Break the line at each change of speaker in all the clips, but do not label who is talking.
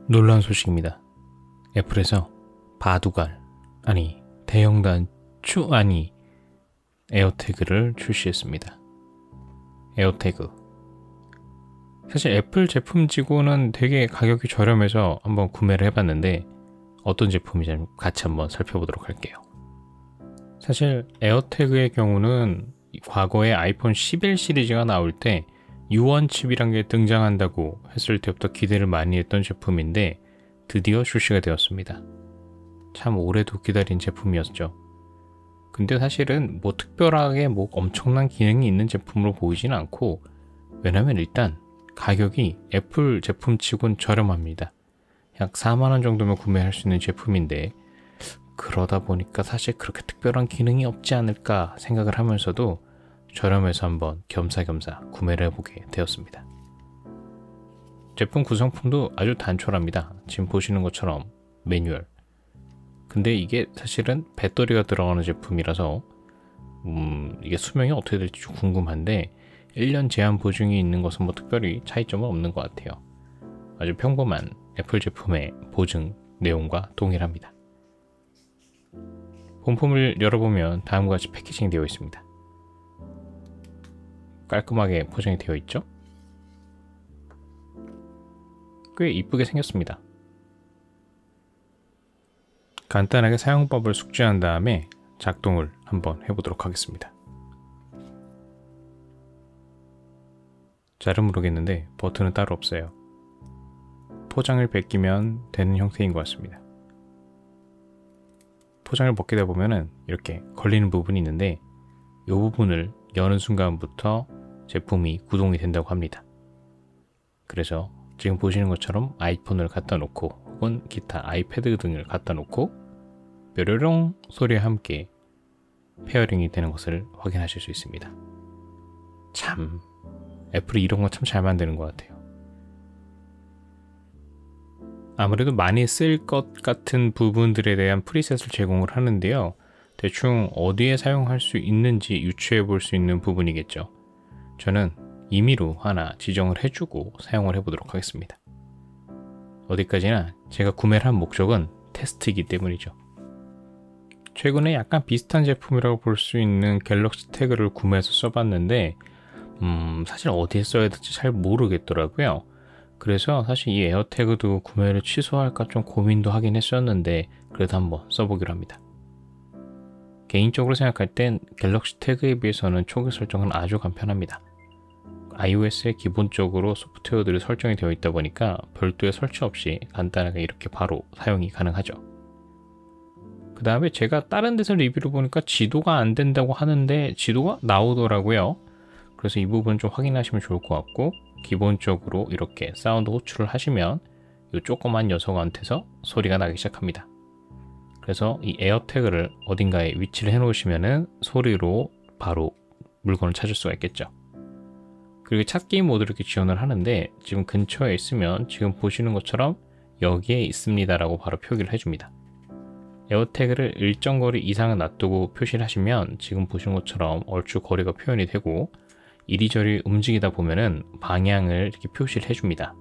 놀라운 소식입니다. 애플에서 바둑알, 아니 대형단 아니 에어태그를 출시했습니다. 에어태그, 사실 애플 제품치고는 되게 가격이 저렴해서 한번 구매를 해봤는데 어떤 제품인지 같이 한번 살펴보도록 할게요. 사실 에어태그의 경우는 과거에 아이폰 11 시리즈가 나올 때 U1 칩이란 게 등장한다고 했을 때부터 기대를 많이 했던 제품인데 드디어 출시가 되었습니다. 참 오래도 기다린 제품이었죠. 근데 사실은 뭐 특별하게 뭐 엄청난 기능이 있는 제품으로 보이진 않고, 왜냐면 일단 가격이 애플 제품치곤 저렴합니다. 약 4만원 정도면 구매할 수 있는 제품인데, 그러다 보니까 사실 그렇게 특별한 기능이 없지 않을까 생각을 하면서도 저렴해서 한번 겸사겸사 구매를 해보게 되었습니다. 제품 구성품도 아주 단촐합니다. 지금 보시는 것처럼 매뉴얼. 근데 이게 사실은 배터리가 들어가는 제품이라서 이게 수명이 어떻게 될지 좀 궁금한데 1년 제한 보증이 있는 것은 뭐 특별히 차이점은 없는 것 같아요. 아주 평범한 애플 제품의 보증 내용과 동일합니다. 본품을 열어보면 다음과 같이 패키징 되어 있습니다. 깔끔하게 포장이 되어 있죠? 꽤 이쁘게 생겼습니다. 간단하게 사용법을 숙지한 다음에 작동을 한번 해보도록 하겠습니다. 잘은 모르겠는데 버튼은 따로 없어요. 포장을 벗기면 되는 형태인 것 같습니다. 포장을 벗기다 보면은 이렇게 걸리는 부분이 있는데 이 부분을 여는 순간부터 제품이 구동이 된다고 합니다. 그래서 지금 보시는 것처럼 아이폰을 갖다 놓고 혹은 기타 아이패드 등을 갖다 놓고 뾰로롱 소리와 함께 페어링이 되는 것을 확인하실 수 있습니다. 참 애플이 이런 거 참 잘 만드는 것 같아요. 아무래도 많이 쓸 것 같은 부분들에 대한 프리셋을 제공을 하는데요. 대충 어디에 사용할 수 있는지 유추해 볼 수 있는 부분이겠죠. 저는 임의로 하나 지정을 해주고 사용을 해보도록 하겠습니다. 어디까지나 제가 구매를 한 목적은 테스트이기 때문이죠. 최근에 약간 비슷한 제품이라고 볼 수 있는 갤럭시 태그를 구매해서 써봤는데 사실 어디에 써야 될지 잘 모르겠더라고요. 그래서 사실 이 에어태그도 구매를 취소할까 좀 고민도 하긴 했었는데 그래도 한번 써보기로 합니다. 개인적으로 생각할 땐 갤럭시 태그에 비해서는 초기 설정은 아주 간편합니다. iOS에 기본적으로 소프트웨어들이 설정이 되어 있다 보니까 별도의 설치 없이 간단하게 이렇게 바로 사용이 가능하죠. 그 다음에 제가 다른 데서 리뷰를 보니까 지도가 안 된다고 하는데 지도가 나오더라고요. 그래서 이 부분 좀 확인하시면 좋을 것 같고, 기본적으로 이렇게 사운드 호출을 하시면 이 조그만 녀석한테서 소리가 나기 시작합니다. 그래서 이 에어태그를 어딘가에 위치를 해 놓으시면은 소리로 바로 물건을 찾을 수가 있겠죠. 그리고 찾기 모드를 이렇게 지원을 하는데 지금 근처에 있으면 지금 보시는 것처럼 여기에 있습니다 라고 바로 표기를 해줍니다. 에어태그를 일정 거리 이상은 놔두고 표시를 하시면 지금 보시는 것처럼 얼추 거리가 표현이 되고 이리저리 움직이다 보면은 방향을 이렇게 표시를 해줍니다.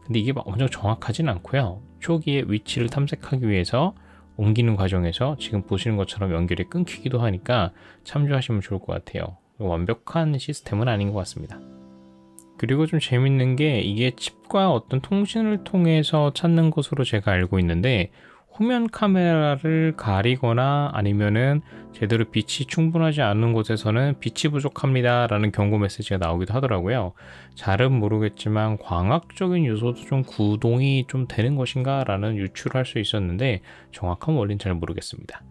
근데 이게 막 엄청 정확하진 않고요. 초기에 위치를 탐색하기 위해서 옮기는 과정에서 지금 보시는 것처럼 연결이 끊기기도 하니까 참조하시면 좋을 것 같아요. 완벽한 시스템은 아닌 것 같습니다. 그리고 좀 재밌는 게 이게 칩과 어떤 통신을 통해서 찾는 것으로 제가 알고 있는데 후면 카메라를 가리거나 아니면은 제대로 빛이 충분하지 않은 곳에서는 빛이 부족합니다 라는 경고 메시지가 나오기도 하더라고요. 잘은 모르겠지만 광학적인 요소도 좀 구동이 좀 되는 것인가 라는 유추를 할 수 있었는데 정확한 원리는 잘 모르겠습니다.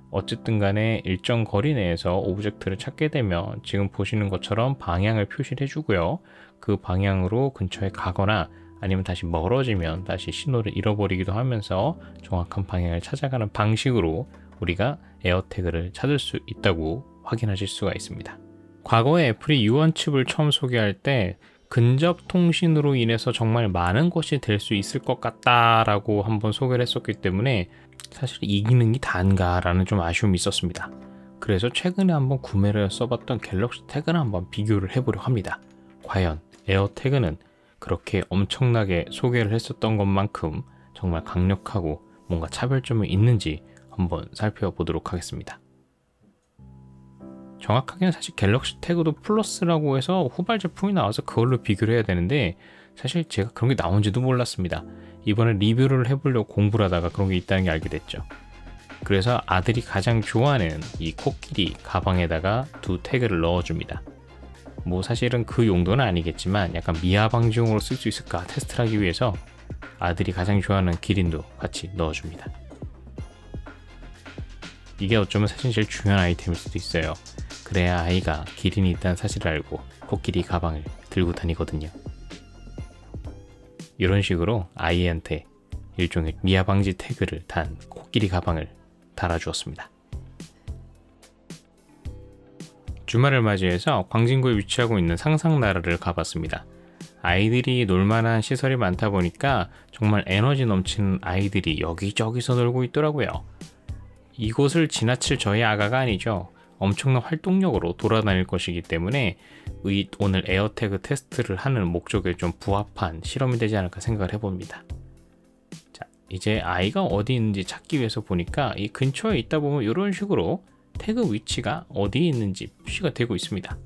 어쨌든 간에 일정 거리 내에서 오브젝트를 찾게 되면 지금 보시는 것처럼 방향을 표시를 해주고요. 그 방향으로 근처에 가거나 아니면 다시 멀어지면 다시 신호를 잃어버리기도 하면서 정확한 방향을 찾아가는 방식으로 우리가 에어태그를 찾을 수 있다고 확인하실 수가 있습니다. 과거에 애플이 U1 칩을 처음 소개할 때 근접 통신으로 인해서 정말 많은 것이 될 수 있을 것 같다라고 한번 소개를 했었기 때문에 사실 이 기능이 단가 라는 좀 아쉬움이 있었습니다. 그래서 최근에 한번 구매를 써봤던 갤럭시 태그는 한번 비교를 해보려고 합니다. 과연 에어태그는 그렇게 엄청나게 소개를 했었던 것만큼 정말 강력하고 뭔가 차별점이 있는지 한번 살펴보도록 하겠습니다. 정확하게는 사실 갤럭시 태그도 플러스라고 해서 후발 제품이 나와서 그걸로 비교를 해야 되는데 사실 제가 그런 게 나온지도 몰랐습니다. 이번에 리뷰를 해보려고 공부를 하다가 그런 게 있다는 게 알게 됐죠. 그래서 아들이 가장 좋아하는 이 코끼리 가방에다가 두 태그를 넣어줍니다. 뭐 사실은 그 용도는 아니겠지만 약간 미아 방지용으로 쓸 수 있을까 테스트를 하기 위해서 아들이 가장 좋아하는 기린도 같이 넣어줍니다. 이게 어쩌면 사실 제일 중요한 아이템일 수도 있어요. 그래야 아이가 기린이 있다는 사실을 알고 코끼리 가방을 들고 다니거든요. 이런 식으로 아이한테 일종의 미아 방지 태그를 단 코끼리 가방을 달아주었습니다. 주말을 맞이해서 광진구에 위치하고 있는 상상나라를 가봤습니다. 아이들이 놀만한 시설이 많다 보니까 정말 에너지 넘치는 아이들이 여기저기서 놀고 있더라고요. 이곳을 지나칠 저희 아가가 아니죠. 엄청난 활동력으로 돌아다닐 것이기 때문에 오늘 에어태그 테스트를 하는 목적에 좀 부합한 실험이 되지 않을까 생각을 해봅니다. 자, 이제 아이가 어디 있는지 찾기 위해서 보니까 이 근처에 있다 보면 이런 식으로 태그 위치가 어디에 있는지 표시가 되고 있습니다.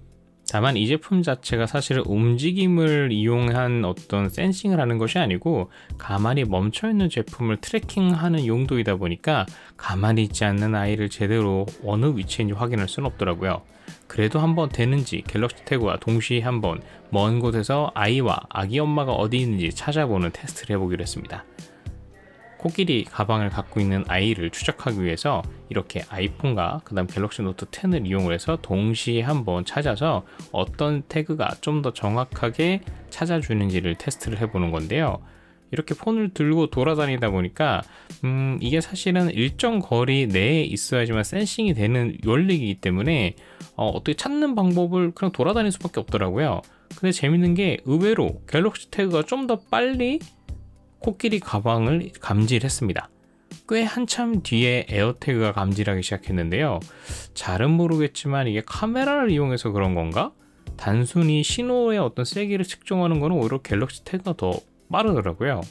다만 이 제품 자체가 사실은 움직임을 이용한 어떤 센싱을 하는 것이 아니고 가만히 멈춰있는 제품을 트래킹하는 용도이다 보니까 가만히 있지 않는 아이를 제대로 어느 위치인지 확인할 수는 없더라고요. 그래도 한번 되는지 갤럭시 태그와 동시에 한번 먼 곳에서 아이와 아기 엄마가 어디 있는지 찾아보는 테스트를 해보기로 했습니다. 코끼리 가방을 갖고 있는 아이를 추적하기 위해서 이렇게 아이폰과 그 다음 갤럭시 노트 10을 이용을 해서 동시에 한번 찾아서 어떤 태그가 좀 더 정확하게 찾아주는지를 테스트를 해보는 건데요. 이렇게 폰을 들고 돌아다니다 보니까 이게 사실은 일정 거리 내에 있어야지만 센싱이 되는 원리이기 때문에 어떻게 찾는 방법을 그냥 돌아다닐 수밖에 없더라고요. 근데 재밌는 게 의외로 갤럭시 태그가 좀 더 빨리 코끼리 가방을 감지를 했습니다. 꽤 한참 뒤에 에어태그가 감지하기 시작했는데요. 잘은 모르겠지만 이게 카메라를 이용해서 그런 건가? 단순히 신호의 어떤 세기를 측정하는 거는 오히려 갤럭시 태그가 더 빠르더라고요.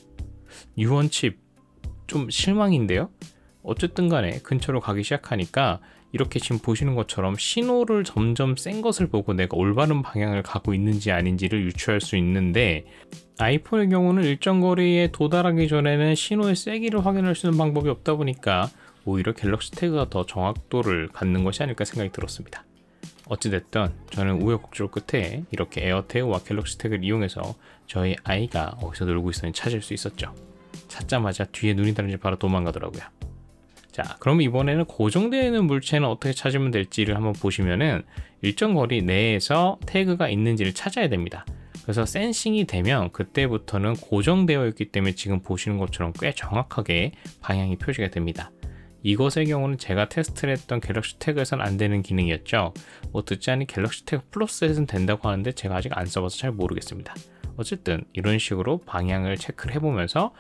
유언칩 좀 실망인데요. 어쨌든 간에 근처로 가기 시작하니까 이렇게 지금 보시는 것처럼 신호를 점점 센 것을 보고 내가 올바른 방향을 가고 있는지 아닌지를 유추할 수 있는데 아이폰의 경우는 일정 거리에 도달하기 전에는 신호의 세기를 확인할 수 있는 방법이 없다 보니까 오히려 갤럭시 태그가 더 정확도를 갖는 것이 아닐까 생각이 들었습니다. 어찌됐든 저는 우여곡절 끝에 이렇게 에어태그와 갤럭시 태그를 이용해서 저희 아이가 어디서 놀고 있었는지 찾을 수 있었죠. 찾자마자 뒤에 눈이 다른지 바로 도망가더라고요. 자, 그럼 이번에는 고정되어 있는 물체는 어떻게 찾으면 될지를 한번 보시면은 일정 거리 내에서 태그가 있는지를 찾아야 됩니다. 그래서 센싱이 되면 그때부터는 고정되어 있기 때문에 지금 보시는 것처럼 꽤 정확하게 방향이 표시가 됩니다. 이것의 경우는 제가 테스트를 했던 갤럭시 태그에서는 안 되는 기능이었죠. 뭐 듣지 않은 갤럭시 태그 플러스에서는 된다고 하는데 제가 아직 안 써봐서 잘 모르겠습니다. 어쨌든 이런 식으로 방향을 체크를 해보면서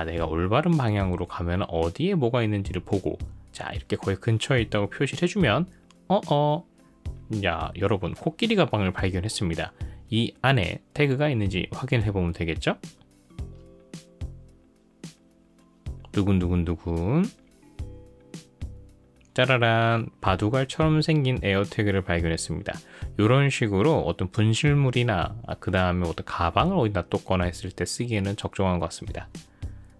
내가 올바른 방향으로 가면 어디에 뭐가 있는지를 보고 자 이렇게 거의 근처에 있다고 표시를 해주면 야 여러분 코끼리 가방을 발견했습니다. 이 안에 태그가 있는지 확인해 보면 되겠죠? 두근두근두근 짜라란 바둑알처럼 생긴 에어태그를 발견했습니다. 이런 식으로 어떤 분실물이나 그 다음에 어떤 가방을 어디다 뒀거나 했을 때 쓰기에는 적정한 것 같습니다.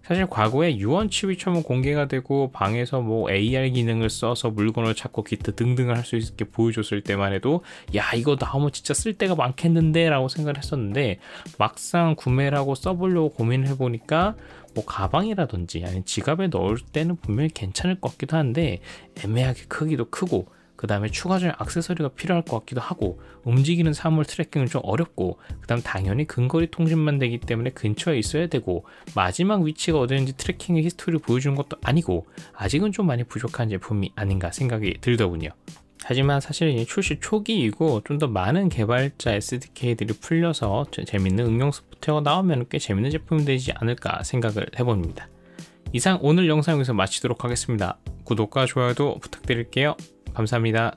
사실 과거에 유언칩이 처음 공개가 되고 방에서 뭐 AR 기능을 써서 물건을 찾고 기타 등등을 할 수 있게 보여줬을 때만 해도 야 이거 나오면 진짜 쓸 데가 많겠는데 라고 생각을 했었는데 막상 구매를 하고 써보려고 고민을 해보니까 뭐 가방이라든지 아니면 지갑에 넣을 때는 분명히 괜찮을 것 같기도 한데 애매하게 크기도 크고 그 다음에 추가적인 액세서리가 필요할 것 같기도 하고 움직이는 사물 트래킹은 좀 어렵고 그 다음 당연히 근거리 통신만 되기 때문에 근처에 있어야 되고 마지막 위치가 어디인지 트래킹의 히스토리를 보여주는 것도 아니고 아직은 좀 많이 부족한 제품이 아닌가 생각이 들더군요. 하지만 사실 출시 초기이고 좀 더 많은 개발자 SDK들이 풀려서 재밌는 응용 소프트웨어가 나오면 꽤 재밌는 제품이 되지 않을까 생각을 해봅니다. 이상 오늘 영상 여기서 마치도록 하겠습니다. 구독과 좋아요도 부탁드릴게요. 감사합니다.